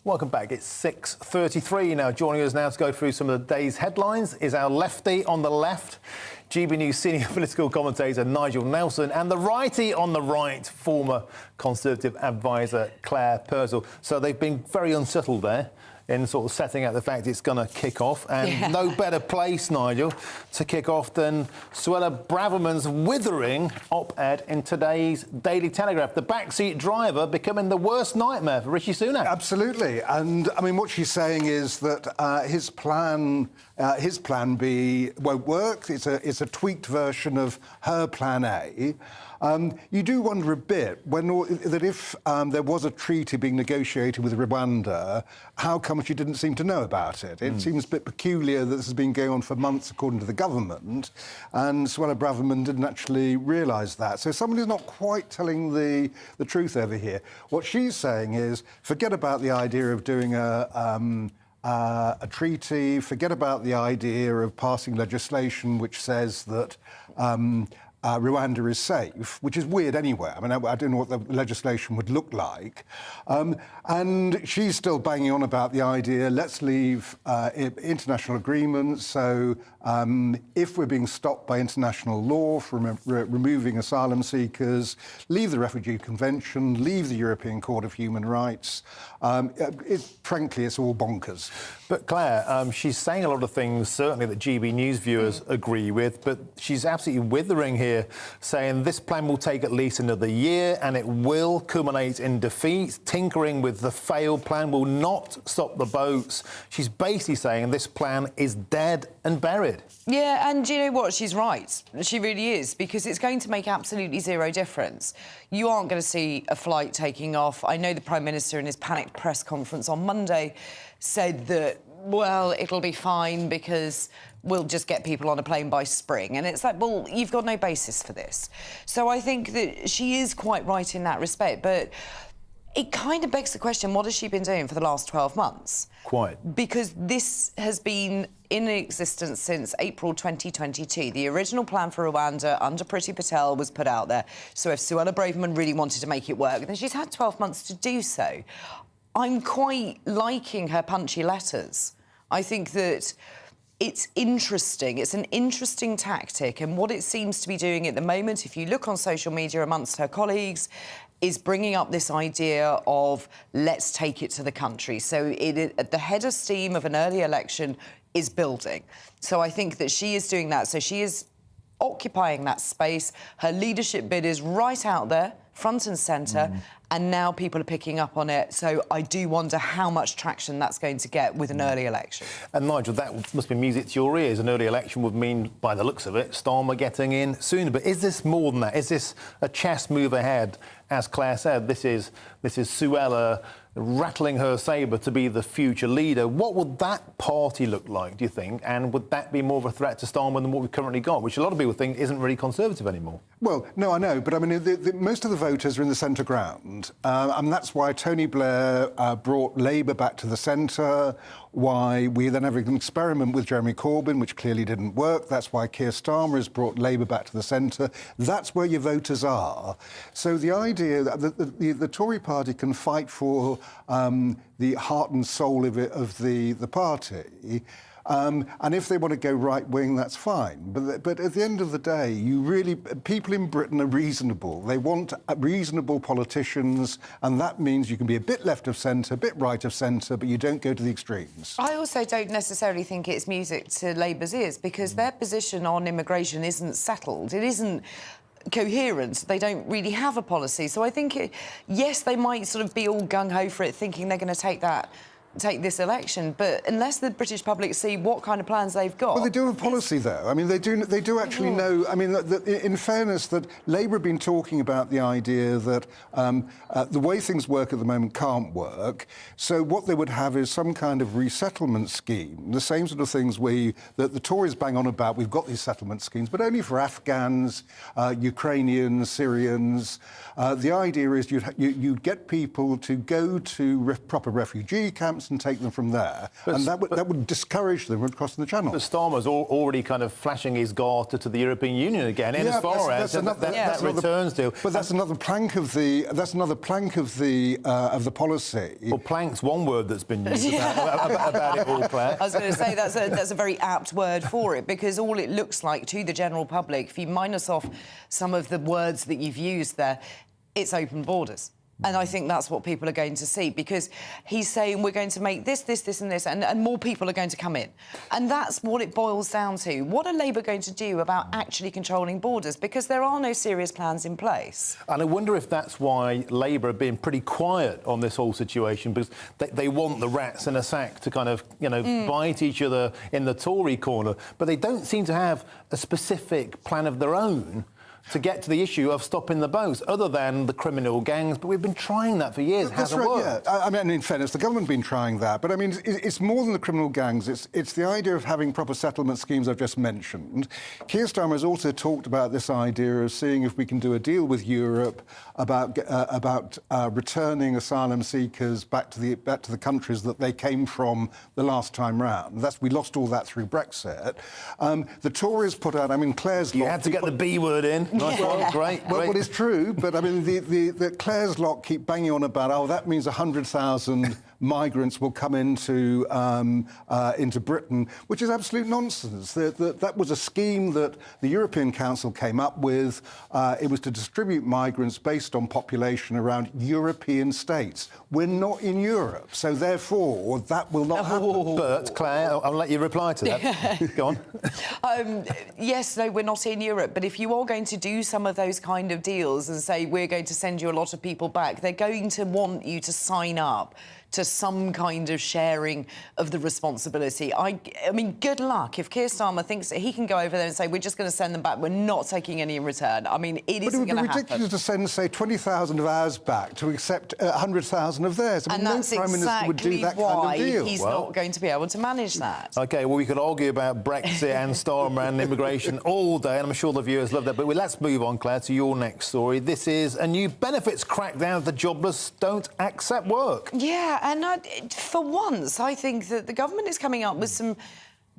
Welcome back. It's 6:33 now. Joining us now to go through some of the day's headlines is our lefty on the left, GBNEWS senior political commentator Nigel Nelson, and the righty on the right, former Conservative advisor Claire Purcell. So they've been very unsettled there in sort of setting out the fact it's going to kick off. And no better place, Nigel, to kick off than Suella Braverman's withering op-ed in today's Daily Telegraph. The backseat driver becoming the worst nightmare for Rishi Sunak. Absolutely. And, I mean, what she's saying is that his plan B won't work. It's a tweaked version of her plan A. You do wonder a bit that if there was a treaty being negotiated with Rwanda, how come she didn't seem to know about it? It seems a bit peculiar that this has been going on for months, according to the government, and Suella Braverman didn't actually realise that. So somebody's not quite telling the truth over here. What she's saying is, forget about the idea of doing a treaty, forget about the idea of passing legislation which says that Rwanda is safe, which is weird anyway. I mean, I don't know what the legislation would look like. And she's still banging on about the idea, let's leave international agreements. So if we're being stopped by international law from removing asylum seekers, leave the Refugee Convention, leave the European Court of Human Rights. Frankly, it's all bonkers. But Claire, she's saying a lot of things, certainly, that GBNEWS viewers agree with, but she's absolutely withering here, saying this plan will take at least another year and it will culminate in defeat. Tinkering with the failed plan will not stop the boats. She's basically saying this plan is dead and buried. Yeah, and you know what? She's right. She really is, because it's going to make absolutely zero difference. You aren't going to see a flight taking off. I know the Prime Minister in his panicked press conference on Monday said that, well, it'll be fine because we'll just get people on a plane by spring. And it's like, well, you've got no basis for this. So I think that she is quite right in that respect. But it kind of begs the question, what has she been doing for the last 12 months? Quite. Because this has been in existence since April 2022. The original plan for Rwanda under Priti Patel was put out there. So if Suella Braverman really wanted to make it work, then she's had 12 months to do so. I'm quite liking her punchy letters. I think that it's interesting. It's an interesting tactic. And what it seems to be doing at the moment, if you look on social media amongst her colleagues, is bringing up this idea of let's take it to the country. So the head of steam of an early election is building. So I think that she is doing that. So she is occupying that space. Her leadership bid is right out there, front and centre, and now people are picking up on it. So I do wonder how much traction that's going to get with an early election. And Nigel, that must be music to your ears. An early election would mean, by the looks of it, Starmer getting in sooner. But is this more than that? Is this a chess move ahead? As Claire said, this is Suella rattling her sabre to be the future leader. What would that party look like, do you think? And would that be more of a threat to Starmer than what we've currently got, which a lot of people think isn't really Conservative anymore? Well, no, I know, but I mean, most of the voters are in the centre ground, and that's why Tony Blair brought Labour back to the centre, why we then have an experiment with Jeremy Corbyn, which clearly didn't work. That's why Keir Starmer has brought Labour back to the centre. That's where your voters are. So the idea that the Tory party can fight for the heart and soul of the party, and if they want to go right-wing, that's fine. But at the end of the day, people in Britain are reasonable. They want reasonable politicians, and that means you can be a bit left of centre, a bit right of centre, but you don't go to the extremes. I also don't necessarily think it's music to Labour's ears, because their position on immigration isn't settled. It isn't coherent. They don't really have a policy. So I think, yes, they might sort of be all gung-ho for it, thinking they're going to take this election, but unless the British public see what kind of plans they've got... Well, they do have policy, though. I mean, they do actually know... I mean, in fairness, that Labour have been talking about the idea that the way things work at the moment can't work, so what they would have is some kind of resettlement scheme, the same sort of things that the Tories bang on about. We've got these settlement schemes, but only for Afghans, Ukrainians, Syrians. The idea is you'd get people to go to proper refugee camps, camps and take them from there. And that would discourage them from crossing the Channel. But Starmer's already kind of flashing his garter to the European Union again, in as far as that returns deal. But that's another plank of the policy. Well, plank's one word that's been used about it all, Claire. I was going to say that's a very apt word for it, because all it looks like to the general public, if you minus off some of the words that you've used there, it's open borders. And I think that's what people are going to see, because he's saying we're going to make this, and this, and more people are going to come in. And that's what it boils down to. What are Labour going to do about actually controlling borders? Because there are no serious plans in place. And I wonder if that's why Labour have been pretty quiet on this whole situation, because they want the rats in a sack to kind of, bite each other in the Tory corner. But they don't seem to have a specific plan of their own to get to the issue of stopping the boats, other than the criminal gangs. But we've been trying that for years. It hasn't worked. Yeah. I mean, in fairness, the government has been trying that. But, I mean, it's more than the criminal gangs. It's the idea of having proper settlement schemes I've just mentioned. Keir Starmer has also talked about this idea of seeing if we can do a deal with Europe about returning asylum seekers back to the countries that they came from the last time round. We lost all that through Brexit. The Tories put out, I mean, Claire's... You had to get the B word in. Nice one. Great. Well, it's true, but I mean, the Claire's lot keep banging on about, that means 100,000 migrants will come into Britain, which is absolute nonsense. That was a scheme that the European Council came up with. It was to distribute migrants based on population around European states. We're not in Europe, so therefore that will not happen. But, Claire, I'll let you reply to that. Go on. Yes, no, we're not in Europe, but if you are going to do some of those kind of deals and say we're going to send you a lot of people back, they're going to want you to sign up to some kind of sharing of the responsibility. I mean, good luck if Keir Starmer thinks that he can go over there and say we're just going to send them back, we're not taking any in return. I mean, it isn't going to happen. But it would be ridiculous to send, say, 20,000 of ours back to accept 100,000 of theirs. I mean, and that's no Prime Minister would do that why kind of deal. He's not going to be able to manage that. OK, well, we could argue about Brexit and Starmer and immigration all day, and I'm sure the viewers love that. But let's move on, Claire, to your next story. This is a new benefits crackdown. The jobless don't accept work. Yeah, and for once, I think that the government is coming up with some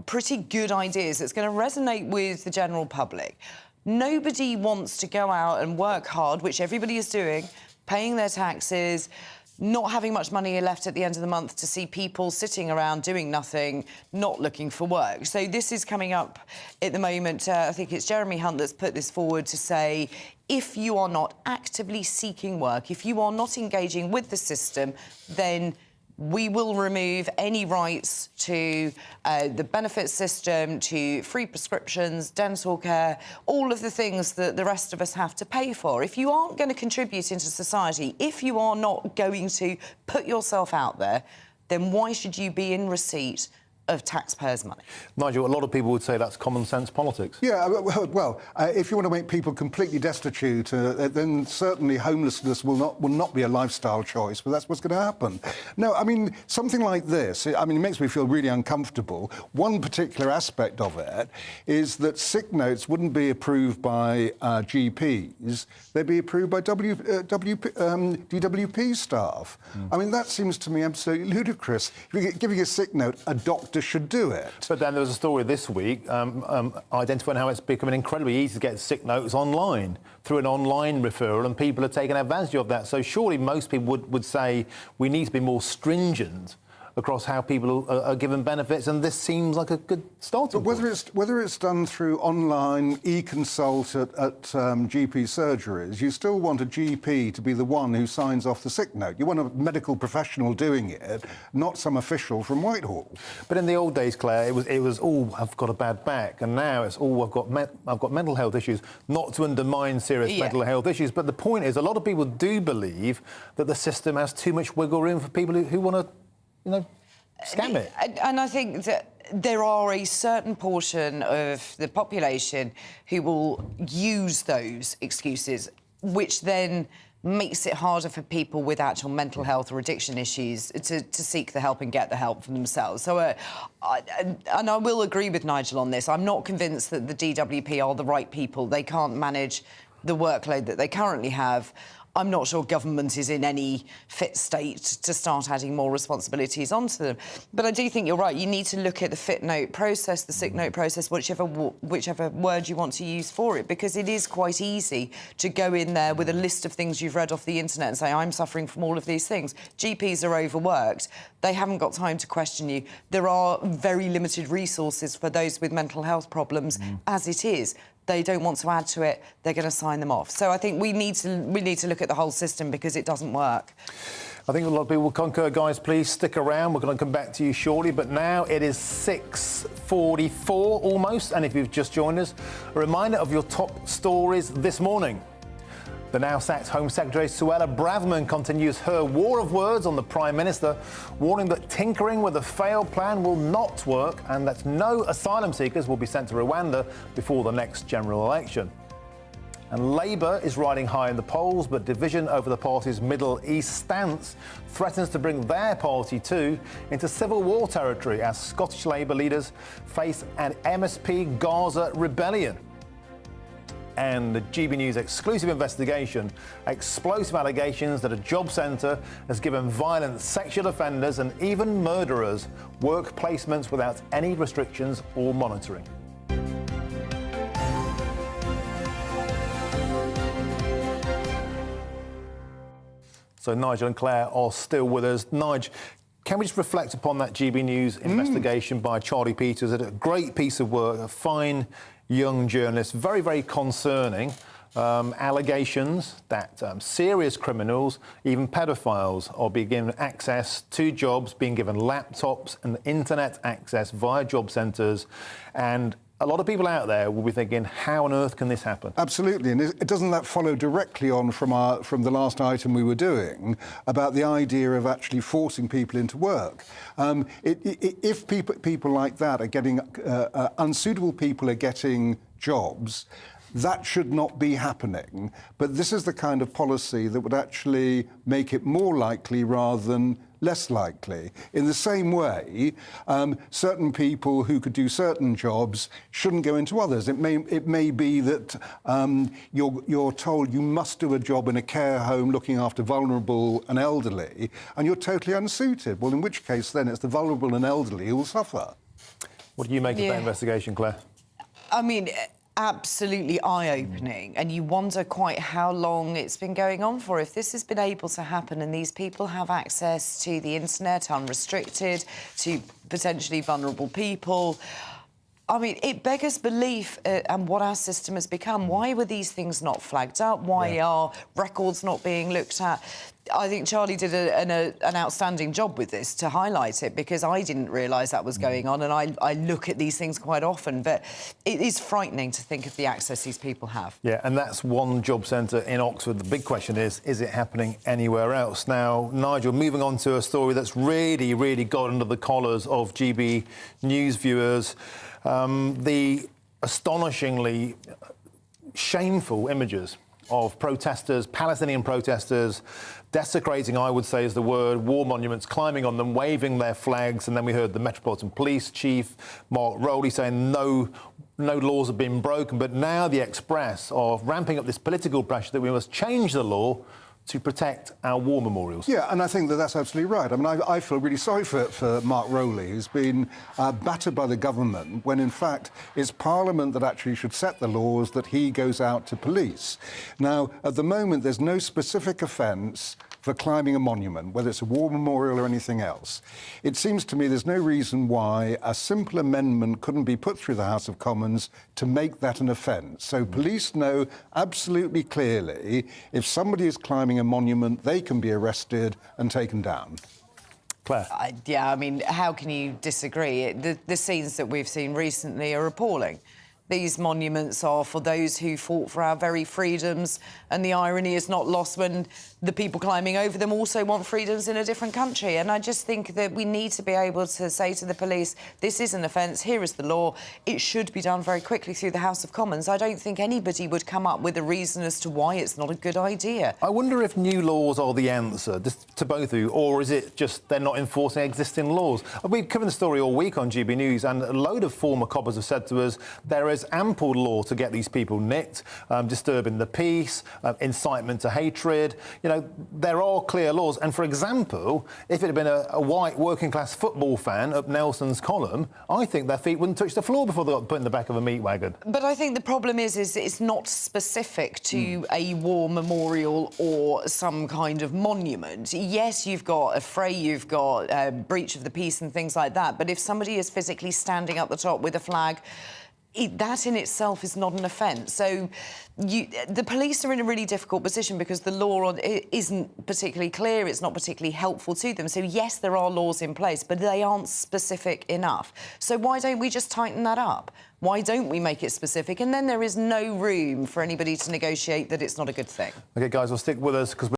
pretty good ideas that's going to resonate with the general public. Nobody wants to go out and work hard, which everybody is doing, paying their taxes, not having much money left at the end of the month, to see people sitting around doing nothing, not looking for work. So this is coming up at the moment. I think it's Jeremy Hunt that's put this forward to say, if you are not actively seeking work, if you are not engaging with the system, then we will remove any rights to the benefits system, to free prescriptions, dental care, all of the things that the rest of us have to pay for. If you aren't going to contribute into society, if you are not going to put yourself out there, then why should you be in receipt of taxpayers' money? Nigel, a lot of people would say that's common sense politics. Yeah, well, if you want to make people completely destitute, then certainly homelessness will not be a lifestyle choice, but that's what's going to happen. No, I mean, something like this, I mean, it makes me feel really uncomfortable. One particular aspect of it is that sick notes wouldn't be approved by GPs, they'd be approved by DWP staff. I mean, that seems to me absolutely ludicrous. If you're giving a sick note, a doctor should do it. But then there was a story this week identifying how it's becoming incredibly easy to get sick notes online through an online referral, and people are taking advantage of that. So surely most people would say we need to be more stringent across how people are given benefits, and this seems like a good starting point. Whether it's done through online e-consult at GP surgeries, you still want a GP to be the one who signs off the sick note. You want a medical professional doing it, not some official from Whitehall. But in the old days, Claire, it was I've got a bad back, and now it's I've got mental health issues. Not to undermine serious mental health issues, but the point is, a lot of people do believe that the system has too much wiggle room for people who want to, scam it. And I think that there are a certain portion of the population who will use those excuses, which then makes it harder for people with actual mental health or addiction issues to seek the help and get the help for themselves. So, and I will agree with Nigel on this. I'm not convinced that the DWP are the right people. They can't manage the workload that they currently have. I'm not sure government is in any fit state to start adding more responsibilities onto them. But I do think you're right. You need to look at the fit note process, the sick note process, whichever word you want to use for it, because it is quite easy to go in there with a list of things you've read off the internet and say, I'm suffering from all of these things. GPs are overworked. They haven't got time to question you. There are very limited resources for those with mental health problems as it is. They don't want to add to it. They're going to sign them off. So I think we need to look at the whole system because it doesn't work. I think a lot of people will concur. Guys, please stick around. We're going to come back to you shortly. But now it is 6:44 almost. And if you've just joined us, a reminder of your top stories this morning. The now sacked Home Secretary Suella Braverman continues her war of words on the Prime Minister, warning that tinkering with a failed plan will not work and that no asylum seekers will be sent to Rwanda before the next general election. And Labour is riding high in the polls, but division over the party's Middle East stance threatens to bring their party too into civil war territory as Scottish Labour leaders face an MSP Gaza rebellion. And the GBNEWS exclusive investigation, explosive allegations that a job centre has given violent sexual offenders and even murderers work placements without any restrictions or monitoring. So Nigel and Claire are still with us. Nigel, can we just reflect upon that GBNEWS investigation by Charlie Peters? A great piece of work, a fine young journalist, very, very concerning. Allegations that serious criminals, even pedophiles, are being given access to jobs, being given laptops and internet access via job centres. And a lot of people out there will be thinking, how on earth can this happen? Absolutely, and doesn't that follow directly on from the last item we were doing about the idea of actually forcing people into work? If people like that are getting unsuitable people are getting jobs, that should not be happening. But this is the kind of policy that would actually make it more likely rather than less likely. In the same way, certain people who could do certain jobs shouldn't go into others. It may be that you're told you must do a job in a care home looking after vulnerable and elderly, and you're totally unsuited. Well, in which case, then, it's the vulnerable and elderly who will suffer. What do you make of that investigation, Claire? I mean, absolutely eye-opening, and you wonder quite how long it's been going on for. If this has been able to happen and these people have access to the internet unrestricted, to potentially vulnerable people, I mean, it beggars belief and what our system has become. Why were these things not flagged up? Why are records not being looked at? I think Charlie did an outstanding job with this to highlight it, because I didn't realise that was going on, and I look at these things quite often, but it is frightening to think of the access these people have. Yeah, and that's one job centre in Oxford. The big question is it happening anywhere else? Now, Nigel, moving on to a story that's really, really got under the collars of GB News viewers, the astonishingly shameful images of protesters, Palestinian protesters, desecrating, I would say is the word, war monuments, climbing on them, waving their flags. And then we heard the Metropolitan Police Chief, Mark Rowley, saying no laws have been broken. But now the Express are ramping up this political pressure that we must change the law to protect our war memorials. Yeah, and I think that's absolutely right. I mean, I feel really sorry for Mark Rowley, who's been battered by the government, when in fact it's Parliament that actually should set the laws that he goes out to police. Now, at the moment, there's no specific offence for climbing a monument, whether it's a war memorial or anything else. It seems to me there's no reason why a simple amendment couldn't be put through the House of Commons to make that an offence. So police know absolutely clearly if somebody is climbing a monument, they can be arrested and taken down. Claire? Yeah, I mean, how can you disagree? The scenes that we've seen recently are appalling. These monuments are for those who fought for our very freedoms, and the irony is not lost when the people climbing over them also want freedoms in a different country. And I just think that we need to be able to say to the police, this is an offence, here is the law, it should be done very quickly through the House of Commons. I don't think anybody would come up with a reason as to why it's not a good idea. I wonder if new laws are the answer, just to both of you, or is it just they're not enforcing existing laws? We've covered the story all week on GB News, and a load of former coppers have said to us there is there's ample law to get these people nicked, disturbing the peace, incitement to hatred. You know, there are clear laws. And for example, if it had been a white working-class football fan up Nelson's column, I think their feet wouldn't touch the floor before they got put in the back of a meat wagon. But I think the problem is it's not specific to a war memorial or some kind of monument. Yes, you've got a fray, you've got breach of the peace and things like that, but if somebody is physically standing up the top with a flag, that in itself is not an offence. So the police are in a really difficult position because the law isn't particularly clear, it's not particularly helpful to them. So, yes, there are laws in place, but they aren't specific enough. So why don't we just tighten that up? Why don't we make it specific? And then there is no room for anybody to negotiate that it's not a good thing. OK, guys, well, stick with us because